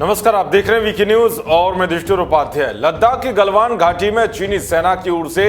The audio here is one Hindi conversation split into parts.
नमस्कार, आप देख रहे हैं वीके न्यूज और मैं युधिष्ठिर उपाध्याय। लद्दाख की गलवान घाटी में चीनी सेना की ओर से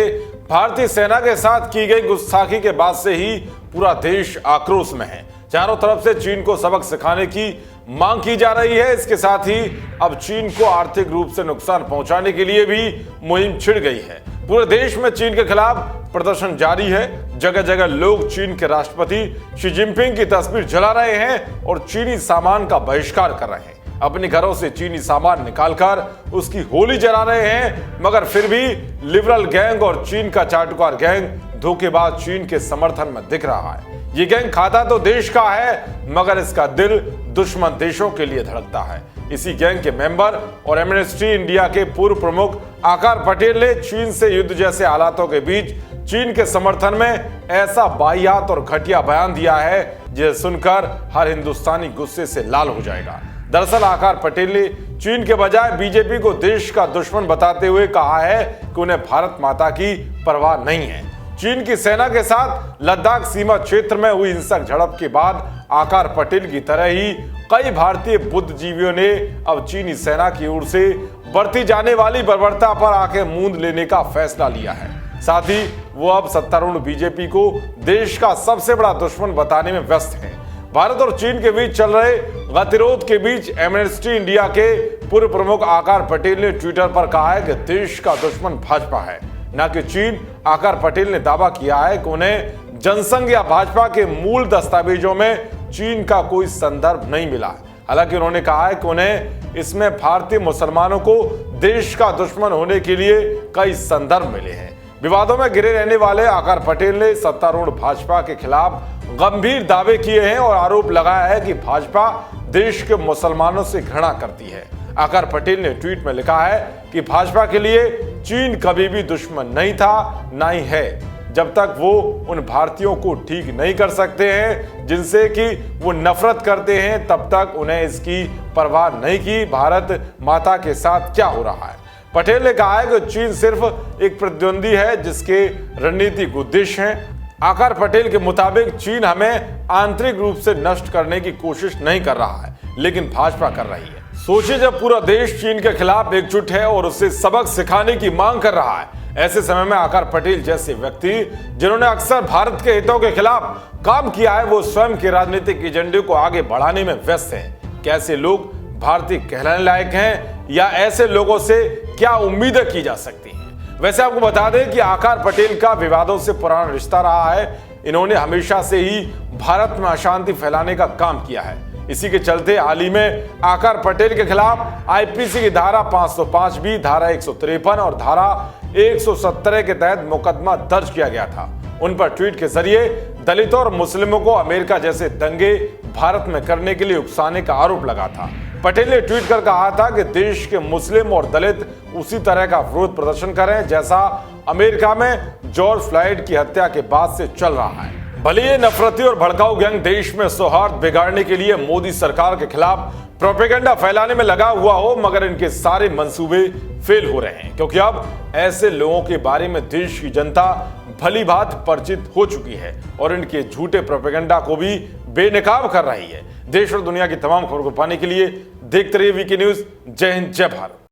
भारतीय सेना के साथ की गई गुस्ताखी के बाद से ही पूरा देश आक्रोश में है। चारों तरफ से चीन को सबक सिखाने की मांग की जा रही है। इसके साथ ही अब चीन को आर्थिक रूप से नुकसान पहुंचाने के लिए भी मुहिम छिड़ गई है। पूरे देश में चीन के खिलाफ प्रदर्शन जारी है। जगह जगह लोग चीन के राष्ट्रपति शी जिनपिंग की तस्वीर जला रहे हैं और चीनी सामान का बहिष्कार कर रहे हैं। अपने घरों से चीनी सामान निकालकर उसकी होली जला रहे हैं। मगर फिर भी लिबरल गैंग और चीन का चाटुकार गैंग धोखेबाज चीन के समर्थन में दिख रहा है। ये गैंग खाता तो देश का है, मगर इसका दिल दुश्मन देशों के लिए धड़कता है। इसी गैंग के मेंबर और एमनेस्टी इंडिया के पूर्व प्रमुख आकार पटेल ने चीन से युद्ध जैसे हालातों के बीच चीन के समर्थन में ऐसा वाहियात और घटिया बयान दिया है जिसे सुनकर हर हिंदुस्तानी गुस्से से लाल हो जाएगा। दरअसल आकार पटेल ने चीन के बजाय बीजेपी को देश का दुश्मन बताते हुए कहा है कि उन्हें भारत माता की परवाह नहीं है। चीन की सेना के साथ लद्दाख सीमा क्षेत्र में हुई हिंसक झड़प के बाद आकार पटेल की तरह ही कई भारतीय बुद्धिजीवियों ने अब चीनी सेना की ओर से बरती जाने वाली बर्बरता पर आंखें मूंद लेने का फैसला लिया है। साथ ही वो अब सत्तारूढ़ बीजेपी को देश का सबसे बड़ा दुश्मन बताने में व्यस्त है। भारत और चीन के बीच चल रहे गतिरोध के बीच एमनेस्टी इंडिया के पूर्व प्रमुख आकार पटेल ने ट्विटर पर कहा है कि देश का दुश्मन भाजपा है, न कि चीन। आकार पटेल ने दावा किया है कि उन्हें जनसंघ या भाजपा के मूल दस्तावेजों में चीन का कोई संदर्भ नहीं मिला। हालांकि उन्होंने कहा है कि उन्हें इसमें भारतीय मुसलमानों को देश का दुश्मन होने के लिए कई संदर्भ मिले हैं। विवादों में घिरे रहने वाले आकार पटेल ने सत्तारूढ़ भाजपा के खिलाफ गंभीर दावे किए हैं और आरोप लगाया है कि भाजपा देश के मुसलमानों से घृणा करती है। आकार पटेल ने ट्वीट में लिखा है कि भाजपा के लिए चीन कभी भी दुश्मन नहीं था, ना ही है। जब तक वो उन भारतीयों को ठीक नहीं कर सकते हैं जिनसे कि वो नफरत करते हैं, तब तक उन्हें इसकी परवाह नहीं कि भारत माता के साथ क्या हो रहा है। पटेल ने कहा है कि चीन सिर्फ एक प्रतिद्वंदी है जिसके रणनीतिक उद्देश्य हैं। आकार पटेल के मुताबिक चीन हमें आंतरिक रूप से नष्ट करने की कोशिश नहीं कर रहा है, लेकिन भाजपा कर रही है। सोचिए, जब पूरा देश चीन के खिलाफ एकजुट है और उससे सबक सिखाने की मांग कर रहा है, ऐसे समय में आकार पटेल जैसे व्यक्ति जिन्होंने अक्सर भारत के हितों के खिलाफ काम किया है, वो स्वयं के राजनीतिक एजेंडे को आगे बढ़ाने में व्यस्त हैं। कैसे लोग भारतीय कहलाने लायक हैं या ऐसे लोगों से क्या उम्मीदें की जा सकती हैं? वैसे आपको बता दें कि आकार पटेल का विवादों से पुराना रिश्ता रहा है। इन्होंने हमेशा से ही भारत में अशांति फैलाने का काम किया है। इसी के चलते हाल ही में आकार पटेल के खिलाफ आईपीसी की धारा 505 भी, धारा 153 और धारा 117 के तहत मुकदमा दर्ज किया गया था। उन पर ट्वीट के जरिए दलितों और मुस्लिमों को अमेरिका जैसे दंगे भारत में करने के लिए उकसाने का आरोप लगा था। पटेल ने ट्वीट कर कहा था कि देश के मुस्लिम और दलित उसी तरह का विरोध प्रदर्शन करें जैसा अमेरिका में जॉर्ज फ्लॉयड की हत्या के बाद से चल रहा है। भले ये नफरती और भड़काऊ गैंग देश में सौहार्द बिगाड़ने के लिए मोदी सरकार के खिलाफ प्रोपेगेंडा फैलाने में लगा हुआ हो, मगर इनके सारे मंसूबे फेल हो रहे हैं, क्योंकि अब ऐसे लोगों के बारे में देश की जनता भली भांति परिचित हो चुकी है और इनके झूठे प्रोपेगेंडा को भी बेनकाब कर रही है। देश और दुनिया की तमाम खबरों को पाने के लिए देखते रहिए वीके न्यूज। जय हिंद, जय भारत।